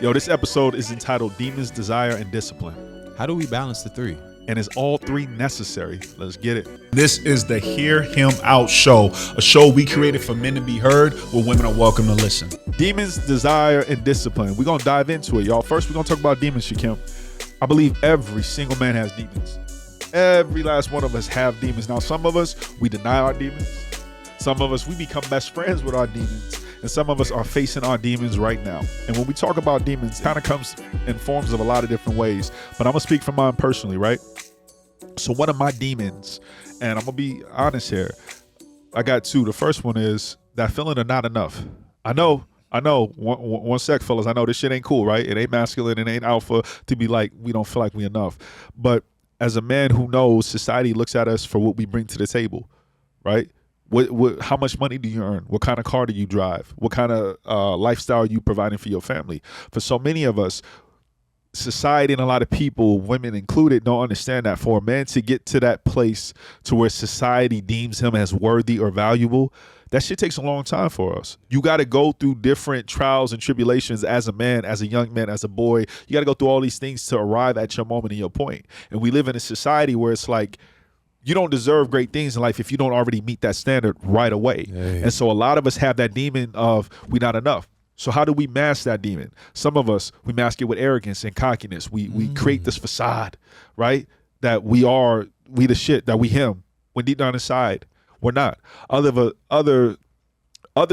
Yo, this episode is entitled Demons, Desire, and Discipline. How do we balance the three? And is all three necessary? Let's get it. This is the Hear Him Out Show, a show we created for men to be heard, where women are welcome to listen. Demons, Desire, and Discipline. We're going to dive into it, y'all. First, we're going to talk about demons, Shakim. I believe every single man has demons. Every last one of us have demons. Now, some of us, we deny our demons. Some of us, we become best friends with our demons. And some of us are facing our demons right now. And when we talk about demons, it kind of comes in forms of a lot of different ways. But I'm going to speak from mine personally, right? So one of my demons, and I'm going to be honest here, I got two. The first one is that feeling of not enough. I know. One sec, fellas. I know this shit ain't cool, right? It ain't masculine. It ain't alpha to be like, we don't feel like we enough. But as a man who knows, society looks at us for what we bring to the table, right? How much money do you earn? What kind of car do you drive? What kind of lifestyle are you providing for your family? For so many of us, society and a lot of people, women included, don't understand that for a man to get to that place to where society deems him as worthy or valuable, that shit takes a long time for us. You got to go through different trials and tribulations as a man, as a young man, as a boy. You got to go through all these things to arrive at your moment and your point. And we live in a society where it's like, you don't deserve great things in life if you don't already meet that standard right away. Hey. And so a lot of us have that demon of we not enough. So how do we mask that demon? Some of us, we mask it with arrogance and cockiness. We create this facade, right? That we the shit, that we him. When deep down inside, we're not. Other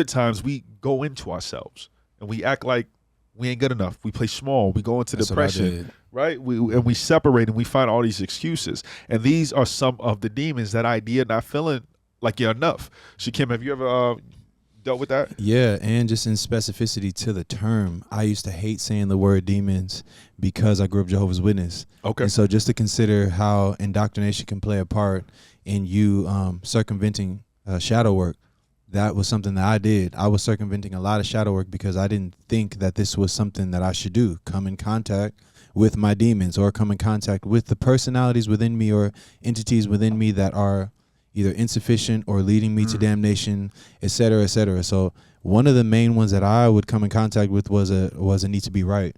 times we go into ourselves and we act like we ain't good enough. We play small. We go into depression, right? We separate and we find all these excuses. And these are some of the demons, that idea of not feeling like you're enough. Shakim, have you ever dealt with that? Yeah, and just in specificity to the term, I used to hate saying the word demons because I grew up Jehovah's Witness. Okay. And so just to consider how indoctrination can play a part in you circumventing shadow work, that was something that I did. I was circumventing a lot of shadow work because I didn't think that this was something that I should do. Come in contact with my demons, or come in contact with the personalities within me or entities within me that are either insufficient or leading me to damnation, et cetera, et cetera. So one of the main ones that I would come in contact with was a need to be right.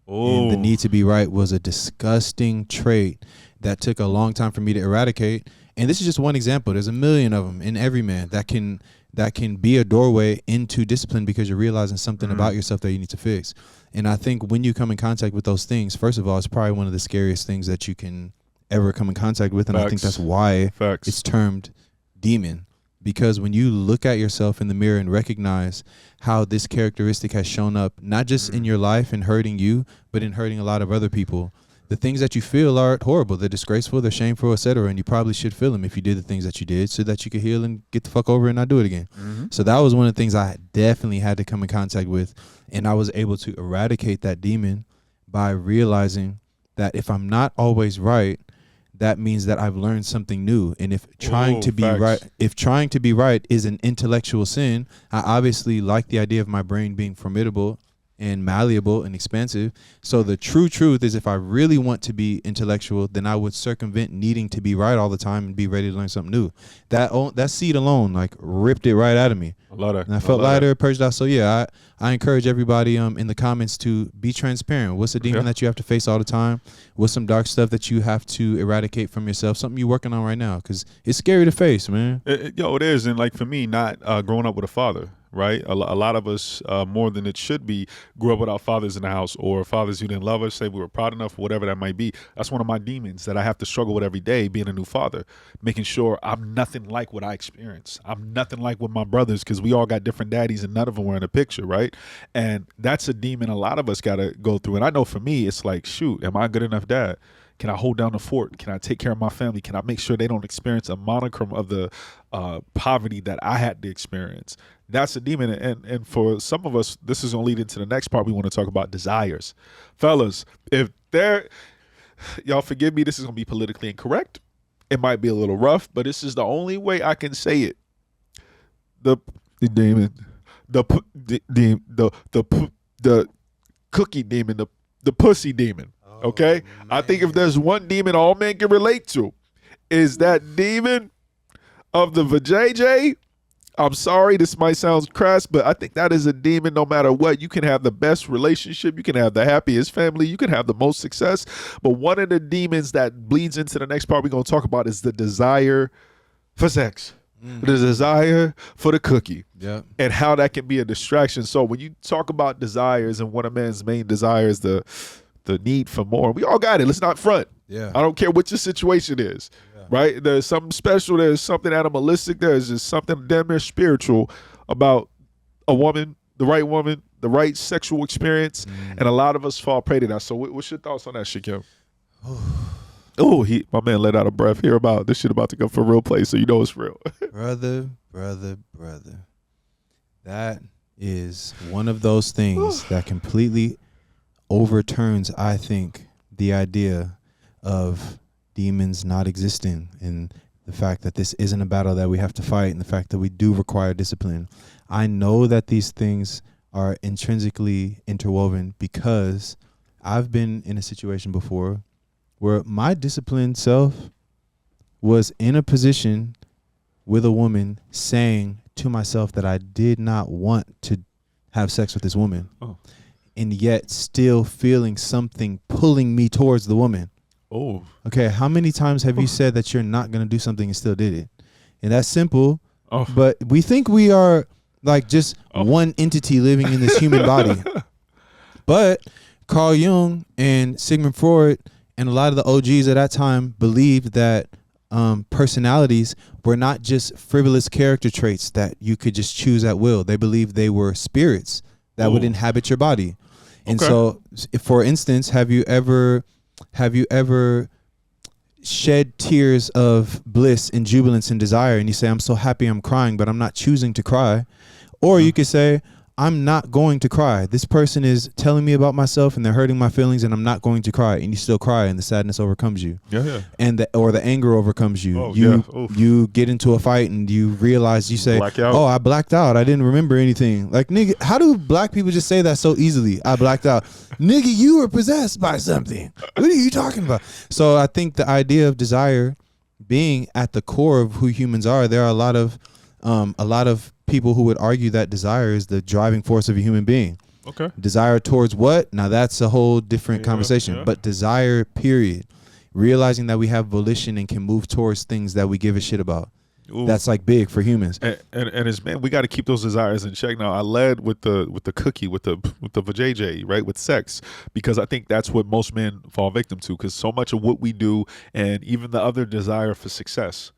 Oh. And the need to be right was a disgusting trait that took a long time for me to eradicate. And this is just one example. There's a million of them in every man that can be a doorway into discipline because you're realizing something about yourself that you need to fix. And I think when you come in contact with those things, first of all, it's probably one of the scariest things that you can ever come in contact with. And I think that's why it's termed demon. Because when you look at yourself in the mirror and recognize how this characteristic has shown up, not just in your life and hurting you, but in hurting a lot of other people, the things that you feel are horrible, they're disgraceful, they're shameful, etc. And you probably should feel them if you did the things that you did so that you could heal and get the fuck over it and not do it again. So that was one of the things I definitely had to come in contact with. And I was able to eradicate that demon by realizing that if I'm not always right, that means that I've learned something new. And if trying to be right is an intellectual sin, I obviously like the idea of my brain being formidable and malleable and expansive. So the true truth is, if I really want to be intellectual, then I would circumvent needing to be right all the time and be ready to learn something new. That seed alone like ripped it right out of me. I love that. And I felt lighter, purged out. So yeah, I encourage everybody in the comments to be transparent. What's a demon that you have to face all the time? What's some dark stuff that you have to eradicate from yourself? Something you're working on right now, because it's scary to face, man. It is. And like for me, not growing up with a father, right? A lot of us, more than it should be, grew up without fathers in the house, or fathers who didn't love us, say we were proud enough, whatever that might be. That's one of my demons that I have to struggle with every day, being a new father, making sure I'm nothing like what I experienced. I'm nothing like with my brothers, because we all got different daddies and none of them were in the picture, right? And that's a demon a lot of us got to go through. And I know for me, it's like, shoot, am I a good enough dad? Can I hold down the fort? Can I take care of my family? Can I make sure they don't experience a monochrome of the poverty that I had to experience? That's a demon. And for some of us, this is going to lead into the next part we want to talk about, desires. Fellas, y'all forgive me, this is going to be politically incorrect. It might be a little rough, but this is the only way I can say it. The demon, the cookie demon, the pussy demon. Okay, I think if there's one demon all men can relate to, is that demon of the vajayjay I'm sorry, this might sound crass, but I think that is a demon no matter what. You can have the best relationship, you can have the happiest family, you can have the most success. But one of the demons that bleeds into the next part we're going to talk about is the desire for sex, the desire for the cookie, and how that can be a distraction. So when you talk about desires, and one of man's main desires, the need for more, we all got it. Let's not front. Yeah. I don't care what your situation is. Right? There's something special. There's something animalistic. There's just something damn near spiritual about a woman, the right sexual experience. And a lot of us fall prey to that. So what's your thoughts on that, Shakim? My man let out a breath here about this shit about to come from a real place. So you know it's real. brother. That is one of those things that completely overturns, I think, the idea of demons not existing, and the fact that this isn't a battle that we have to fight, and the fact that we do require discipline. I know that these things are intrinsically interwoven because I've been in a situation before where my disciplined self was in a position with a woman saying to myself that I did not want to have sex with this woman, and yet still feeling something pulling me towards the woman. Oh. Okay, how many times have you said that you're not going to do something and still did it? And that's simple, but we think we are like just one entity living in this human body. But Carl Jung and Sigmund Freud and a lot of the OGs at that time believed that personalities were not just frivolous character traits that you could just choose at will. They believed they were spirits that would inhabit your body. And so, for instance, have you ever shed tears of bliss and jubilance and desire, and you say, I'm so happy I'm crying, but I'm not choosing to cry? Or you could say, I'm not going to cry. This person is telling me about myself and they're hurting my feelings, and I'm not going to cry. And you still cry, and the sadness overcomes you. And the anger overcomes you. You get into a fight and you realize, you say, oh, I blacked out. I didn't remember anything. Like, nigga, how do black people just say that so easily? I blacked out. Nigga, you were possessed by something. What are you talking about? So I think the idea of desire being at the core of who humans are, there are a lot of people who would argue that desire is the driving force of a human being. Desire towards what? Now that's a whole different conversation. But desire, period. Realizing that we have volition and can move towards things that we give a shit about. That's like big for humans. And as man, we got to keep those desires in check. Now I led with the cookie, with the vajayjay, right, with sex, because I think that's what most men fall victim to. Because so much of what we do, and even the other desire for success,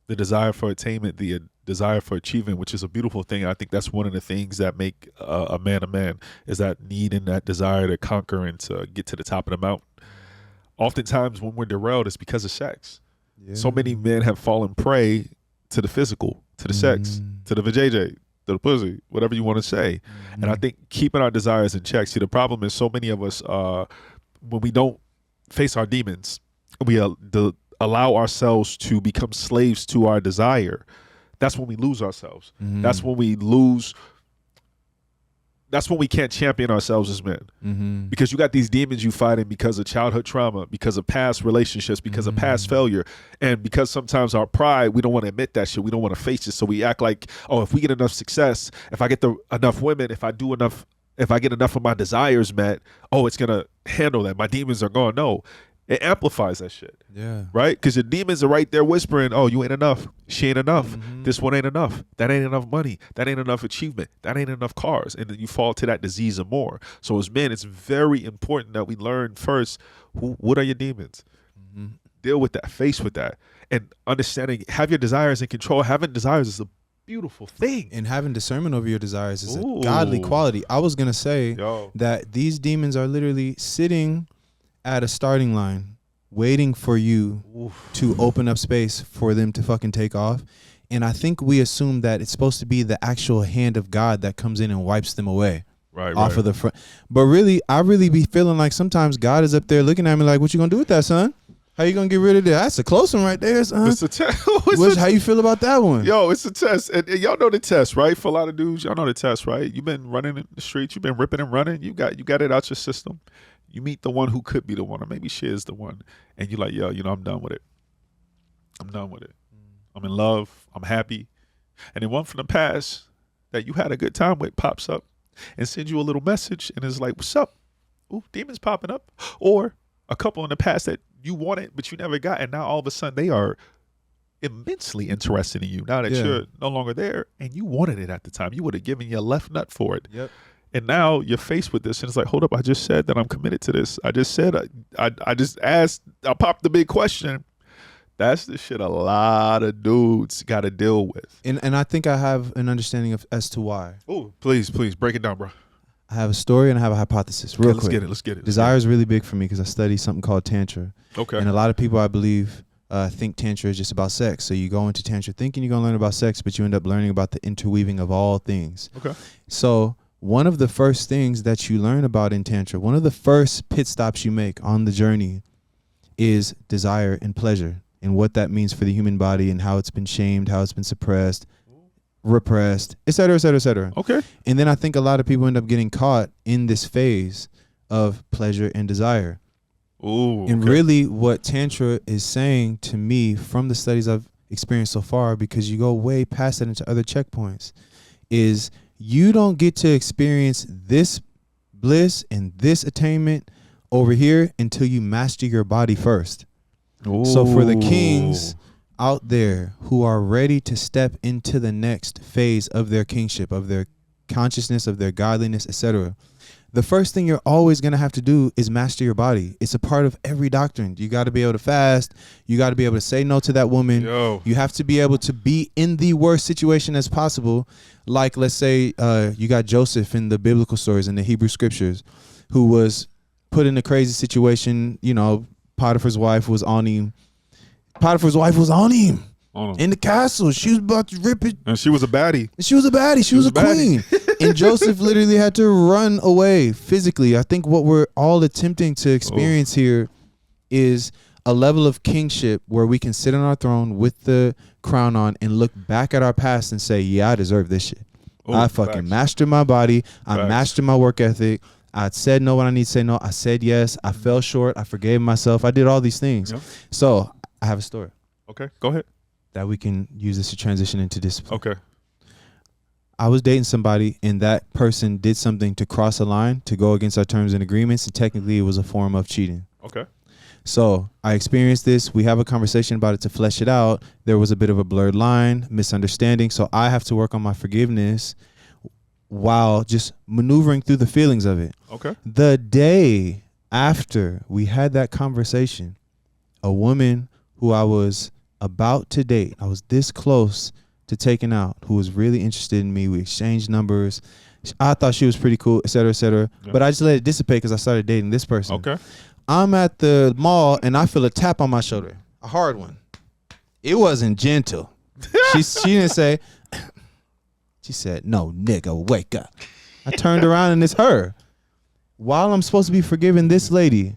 the desire for attainment, the desire for achievement, which is a beautiful thing. I think that's one of the things that make a man, is that need and that desire to conquer and to get to the top of the mountain. Oftentimes when we're derailed, it's because of sex. So many men have fallen prey to the physical, to the sex, to the vajayjay, to the pussy, whatever you want to say. And I think keeping our desires in check. See, the problem is so many of us, when we don't face our demons, we allow ourselves to become slaves to our desire. That's when we lose ourselves. That's when we lose. That's when we can't champion ourselves as men. Because you got these demons you fighting because of childhood trauma, because of past relationships, because of past failure. And because sometimes our pride, we don't want to admit that shit. We don't want to face it. So we act like, oh, if we get enough success, if I get enough women, if I get enough of my desires met, oh, it's going to handle that. My demons are gone. No. It amplifies that shit. Right? Because your demons are right there whispering, oh, you ain't enough. She ain't enough. This one ain't enough. That ain't enough money. That ain't enough achievement. That ain't enough cars. And then you fall to that disease and more. So as men, it's very important that we learn first, what are your demons? Deal with that. Face with that. And understanding, have your desires in control. Having desires is a beautiful thing. And having discernment over your desires is a godly quality. I was going to say that these demons are literally sitting at a starting line, waiting for you to open up space for them to fucking take off. And I think we assume that it's supposed to be the actual hand of God that comes in and wipes them away off of the front. But really, I really be feeling like sometimes God is up there looking at me like, what you gonna do with that, son? How you gonna get rid of that? That's a close one right there, son. It's a test. How you feel about that one? Yo, it's a test. And y'all know the test, right? For a lot of dudes, y'all know the test, right? You've been running in the streets, you've been ripping and running, you got it out your system. You meet the one who could be the one, or maybe she is the one, and you're like, yo, I'm done with it. I'm done with it. I'm in love. I'm happy. and then one from the past that you had a good time with pops up and sends you a little message and is like, what's up? Ooh, demons popping up. Or a couple in the past that you wanted but you never got, and now all of a sudden they are immensely interested in you now that you're no longer there, and you wanted it at the time. You would have given your left nut for it. Yep. And now you're faced with this, and it's like, hold up, I just said that I'm committed to this. I just said, I just asked, I popped the big question. That's the shit a lot of dudes got to deal with. And I think I have an understanding of as to why. Oh, please break it down, bro. I have a story and I have a hypothesis. Real quick. Let's get it. Desire is really big for me because I study something called Tantra. Okay. And a lot of people, I believe, think Tantra is just about sex. So you go into Tantra thinking you're going to learn about sex, but you end up learning about the interweaving of all things. Okay. So one of the first things that you learn about in Tantra, one of the first pit stops you make on the journey is desire and pleasure and what that means for the human body and how it's been shamed, how it's been suppressed, repressed, et cetera, et cetera, et cetera. Okay. And then I think a lot of people end up getting caught in this phase of pleasure and desire. Ooh. And okay. really what Tantra is saying to me from the studies I've experienced so far, because you go way past that into other checkpoints, is you don't get to experience this bliss and this attainment over here until you master your body first. Ooh. So for the kings out there who are ready to step into the next phase of their kingship, of their consciousness, of their godliness, etc., the first thing you're always going to have to do is master your body. It's a part of every doctrine. You got to be able to fast. You got to be able to say no to that woman. Yo. You have to be able to be in the worst situation as possible. Like, let's say you got Joseph in the biblical stories in the Hebrew scriptures, who was put in a crazy situation. You know, Potiphar's wife was on him. In the castle. She was about to rip it. And she was a baddie. She was a baddie. She was a queen. And Joseph literally had to run away physically. I think what we're all attempting to experience here is a level of kingship where we can sit on our throne with the crown on and look back at our past and say, yeah, I deserve this shit. I fucking mastered my body. I mastered my work ethic. I said no when I need to say no. I said yes. I fell short. I forgave myself. I did all these things. Yep. So I have a story. Okay, go ahead. That we can use this to transition into discipline. Okay. I was dating somebody and that person did something to cross a line, to go against our terms and agreements, and technically it was a form of cheating. Okay. So I experienced this. We have a conversation about it to flesh it out. There was a bit of a blurred line, misunderstanding. So I have to work on my forgiveness while just maneuvering through the feelings of it. Okay. The day after we had that conversation, a woman who I was about to date, I was this close to taking out, who was really interested in me. We exchanged numbers. I thought she was pretty cool, et cetera, et cetera. Yeah. But I just let it dissipate because I started dating this person. Okay. I'm at the mall and I feel a tap on my shoulder, a hard one. It wasn't gentle. She didn't say, she said, no, nigga, wake up. I turned around and it's her. While I'm supposed to be forgiving this lady,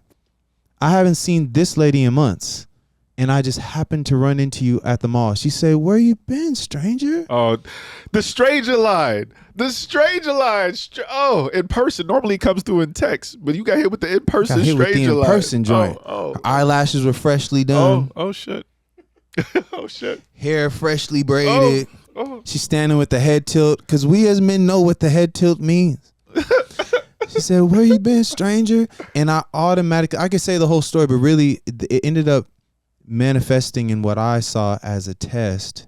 I haven't seen this lady in months. And I just happened to run into you at the mall. She said, where you been, stranger? Oh, the stranger line. The stranger line. In person. Normally it comes through in text, but you got hit with the in-person stranger line. In-person joint. Her eyelashes were freshly done. Oh, shit. Oh, shit. Hair freshly braided. She's standing with the head tilt, because we as men know what the head tilt means. She said, where you been, stranger? And I could say the whole story, but really it ended up manifesting in what I saw as a test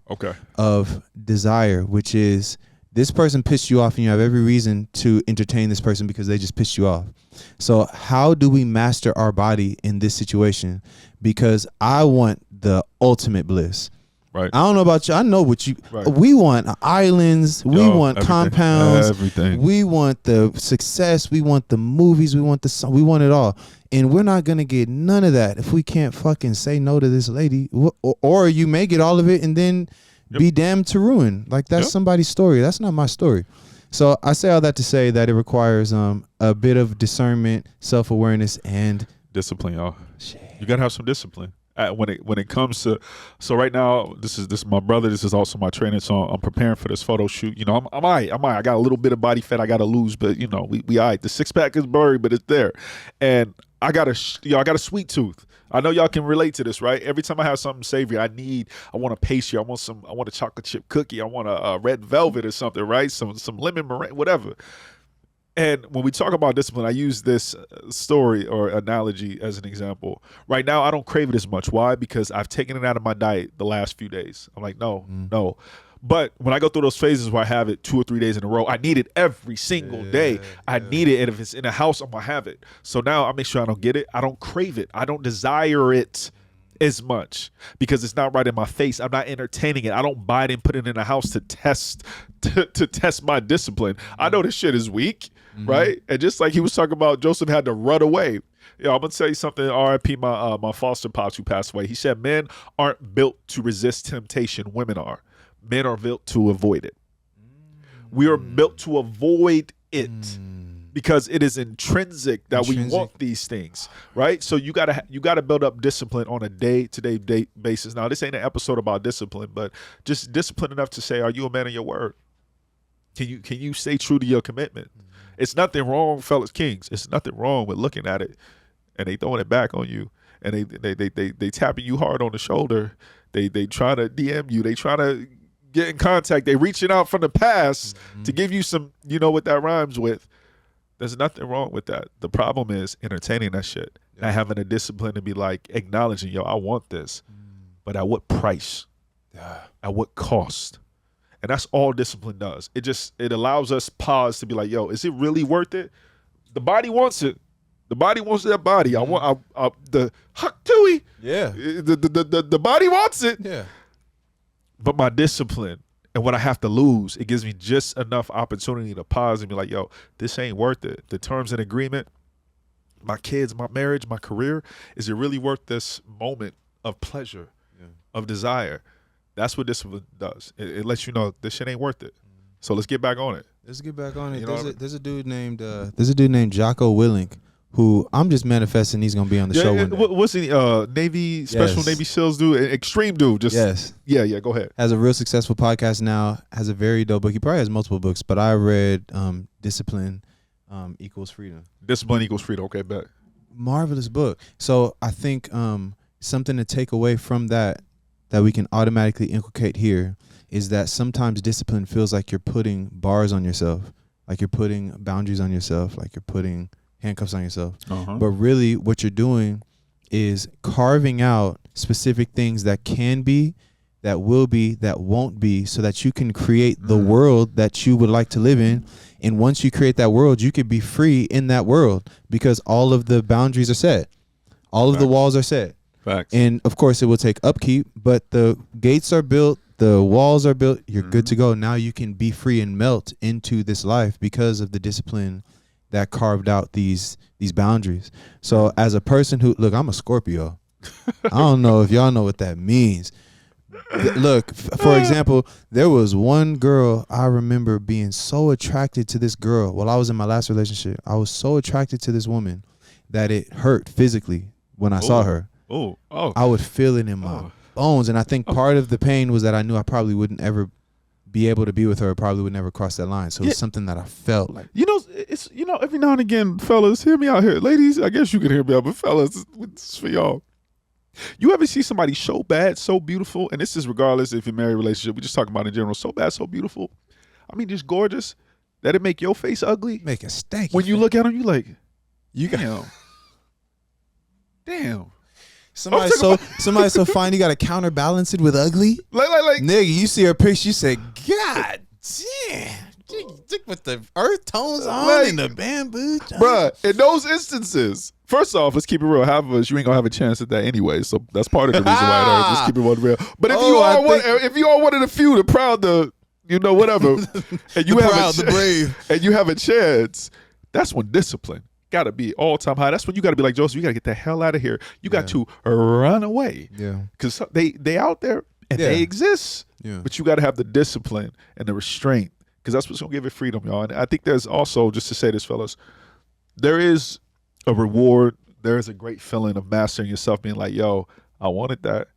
of desire, which is this person pissed you off and you have every reason to entertain this person because they just pissed you off. So how do we master our body in this situation? Because I want the ultimate bliss. Right. I don't know about you. I know what you. Right. We want islands. We want compounds. Everything. We want the success. We want the movies. We want the song. We want it all. And we're not gonna get none of that if we can't fucking say no to this lady. Or you may get all of it and then be damned to ruin. Like that's somebody's story. That's not my story. So I say all that to say that it requires a bit of discernment, self-awareness, and discipline, y'all. You gotta have some discipline. when it comes to, so right now this is my brother, this is also my trainer, so I'm preparing for this photo shoot. You know, I'm all right. I got a little bit of body fat I got to lose, but you know, we all right. The six pack is blurry, but it's there, and I got a sweet tooth. I know y'all can relate to this, right? Every time I have something savory, I want a pastry, I want a chocolate chip cookie, I want a red velvet or something, right? Some lemon meringue, whatever. And when we talk about discipline, I use this story or analogy as an example. Right now, I don't crave it as much. Why? Because I've taken it out of my diet the last few days. I'm like, no. But when I go through those phases where I have it 2 or 3 days in a row, I need it every single day. I need it. And if it's in a house, I'm going to have it. So now I make sure I don't get it. I don't crave it. I don't desire it as much because it's not right in my face. I'm not entertaining it. I don't buy it and put it in a house to test my discipline. I know this shit is weak, right? And just like he was talking about, Joseph had to run away. I'm gonna tell you something. R.I.P. my foster pops who passed away. He said, "Men aren't built to resist temptation. Women are. Men are built to avoid it. We are built to avoid it." Because it is intrinsic that we want these things, right? So you gotta build up discipline on a day-to-day basis. Now, this ain't an episode about discipline, but just discipline enough to say, are you a man of your word? Can you stay true to your commitment? It's nothing wrong, fellas, kings. It's nothing wrong with looking at it and they throwing it back on you and they tapping you hard on the shoulder. They try to DM you. They try to get in contact. They reaching out from the past to give you some, you know what that rhymes with. There's nothing wrong with that. The problem is entertaining that shit. Not having a discipline to be like acknowledging, yo, I want this, but at what price? At what cost? And that's all discipline does. It allows us pause to be like, yo, is it really worth it? The body wants it. The body wants that body. I want the huck tui. Yeah. The body wants it. Yeah. But my discipline and what I have to lose, it gives me just enough opportunity to pause and be like, yo, this ain't worth it. The terms and agreement, my kids, my marriage, my career, is it really worth this moment of pleasure, of desire? That's what discipline does. It lets you know this shit ain't worth it. So let's get back on it. Let's get back on it. You There's a dude named Jocko Willink, who I'm just manifesting he's gonna be on the show one day. What's he? Navy special Navy SEALs dude, extreme dude. Yeah. Go ahead. Has a real successful podcast now. Has a very dope book. He probably has multiple books, but I read Discipline Equals Freedom. Discipline Equals Freedom. Okay, bet. Marvelous book. So I think something to take away from that we can automatically inculcate here is that sometimes discipline feels like you're putting bars on yourself, like you're putting boundaries on yourself, like you're putting handcuffs on yourself. But really what you're doing is carving out specific things that can be, that will be, that won't be, so that you can create the world that you would like to live in. And once you create that world, you could be free in that world because all of the boundaries are set. All of the walls are set. Facts. And of course it will take upkeep, but the gates are built, the walls are built, you're good to go. Now you can be free and melt into this life because of the discipline that carved out these boundaries. So as a person who, look, I'm a Scorpio. I don't know if y'all know what that means. Look, for example, there was one girl I remember being so attracted to this girl while I was in my last relationship. I was so attracted to this woman that it hurt physically when I saw her. I would feel it in my bones. And I think part of the pain was that I knew I probably wouldn't ever be able to be with her, probably would never cross that line. So it's something that I felt like. It's every now and again, fellas, hear me out here. Ladies, I guess you can hear me out, but fellas, it's for y'all. You ever see somebody so bad, so beautiful, and this is regardless if you're married, relationship, we just talking about in general, so bad, so beautiful, I mean just gorgeous, that it make your face ugly? Make it stanky. When you look at them, you like, damn. Somebody so fine you gotta counterbalance it with ugly. Like nigga, you see her picture, you say, God damn, with the earth tones on and the bamboo. Bruh, in those instances, first off, let's keep it real. Half of us, you ain't gonna have a chance at that anyway. So that's part of the reason why it hurts. Let's keep it one real. But if you all wanted a few, the proud, the whatever, and you the brave, and you have a chance, that's when discipline gotta be all time high. That's when you gotta be like, Joseph, you gotta get the hell out of here. You got to run away. Yeah, because they out there and they exist. Yeah, but you gotta have the discipline and the restraint, because that's what's gonna give it freedom, y'all. And I think there's also, just to say this, fellas, there is a reward. There is a great feeling of mastering yourself, being like, yo, I wanted that.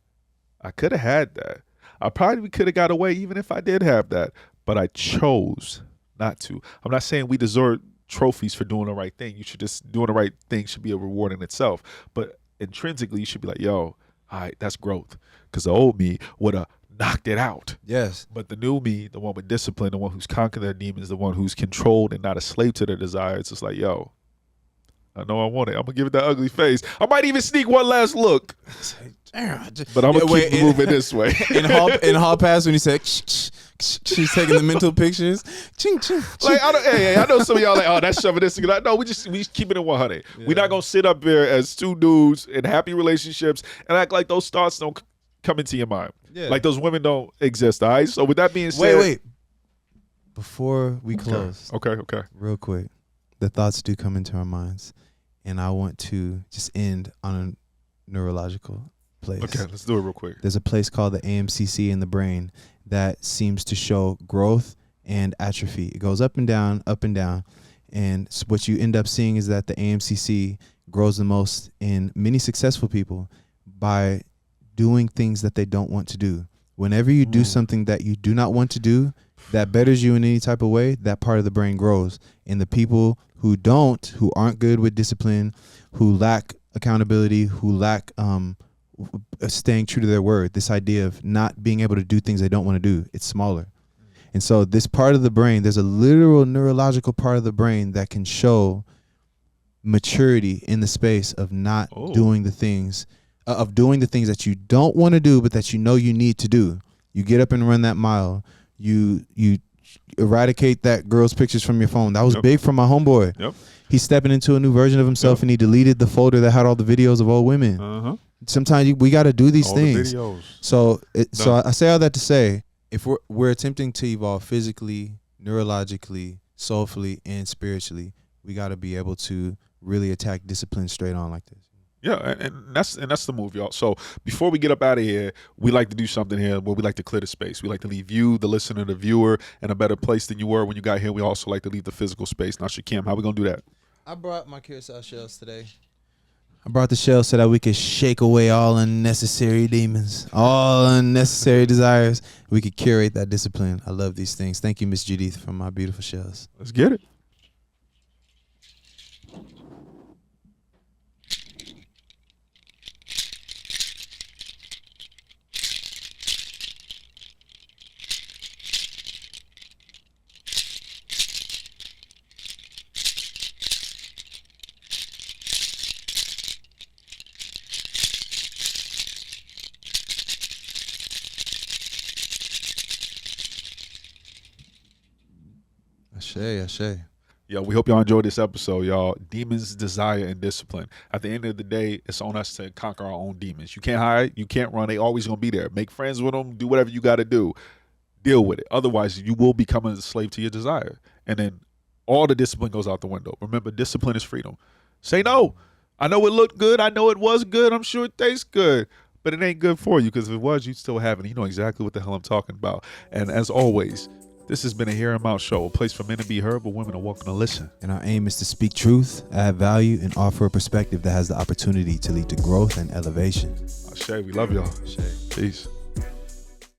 I could have had that. I probably could have got away even if I did have that, but I chose not to. I'm not saying we deserve trophies for doing the right thing. You should just doing the right thing should be a reward in itself. But intrinsically, you should be like, yo, all right, that's growth. Because the old me would have knocked it out. Yes. But the new me, the one with discipline, the one who's conquered their demons, the one who's controlled and not a slave to their desires, it's just like, yo, I know I want it. I'm going to give it that ugly face. I might even sneak one last look. But I'm going to keep moving this way. In Hall Pass, when he said, she's taking the mental pictures. Ching, ching, ching. Like, I know some of y'all like, oh, that's chauvinistic. No, we just keep it in 100. Yeah. We're not going to sit up here as two dudes in happy relationships and act like those thoughts don't come into your mind. Yeah. Like those women don't exist, all right? So with that being said. Wait. Before we close. Okay. Real quick. The thoughts do come into our minds. And I want to just end on a neurological place. Okay, let's do it real quick. There's a place called the AMCC in the brain that seems to show growth and atrophy. It goes up and down, up and down. And what you end up seeing is that the AMCC grows the most in many successful people by doing things that they don't want to do. Whenever you do something that you do not want to do, that betters you in any type of way, that part of the brain grows. And the people who aren't good with discipline, who lack accountability, who lack staying true to their word, this idea of not being able to do things they don't want to do, it's smaller. And so this part of the brain, there's a literal neurological part of the brain that can show maturity in the space of not doing the things, doing the things that you don't want to do, but that you know you need to do. You get up and run that mile. You eradicate that girl's pictures from your phone. That was big for my homeboy. Yep. He's stepping into a new version of himself, and he deleted the folder that had all the videos of old women. Sometimes we got to do these things. So I say all that to say, if we're attempting to evolve physically, neurologically, soulfully, and spiritually, we got to be able to really attack discipline straight on like this. Yeah, and that's the move, y'all. So before we get up out of here, we like to do something here where we like to clear the space. We like to leave you, the listener, the viewer, in a better place than you were when you got here. We also like to leave the physical space. Now, Shakim, how we gonna do that? I brought my Curacao shells today. I brought the shells so that we could shake away all unnecessary demons, all unnecessary desires. We could curate that discipline. I love these things. Thank you, Miss Judith, for my beautiful shells. Let's get it. Ashe. Yo, we hope y'all enjoyed this episode, y'all. Demons, desire, and discipline. At the end of the day, it's on us to conquer our own demons. You can't hide. You can't run. They always going to be there. Make friends with them. Do whatever you got to do. Deal with it. Otherwise, you will become a slave to your desire. And then all the discipline goes out the window. Remember, discipline is freedom. Say no. I know it looked good. I know it was good. I'm sure it tastes good. But it ain't good for you, because if it was, you'd still have it. You know exactly what the hell I'm talking about. And as always, this has been a Hear Him Out show, a place for men to be heard, but women are welcome to listen. And our aim is to speak truth, add value, and offer a perspective that has the opportunity to lead to growth and elevation. Ashe, we love y'all. Ashe. Peace.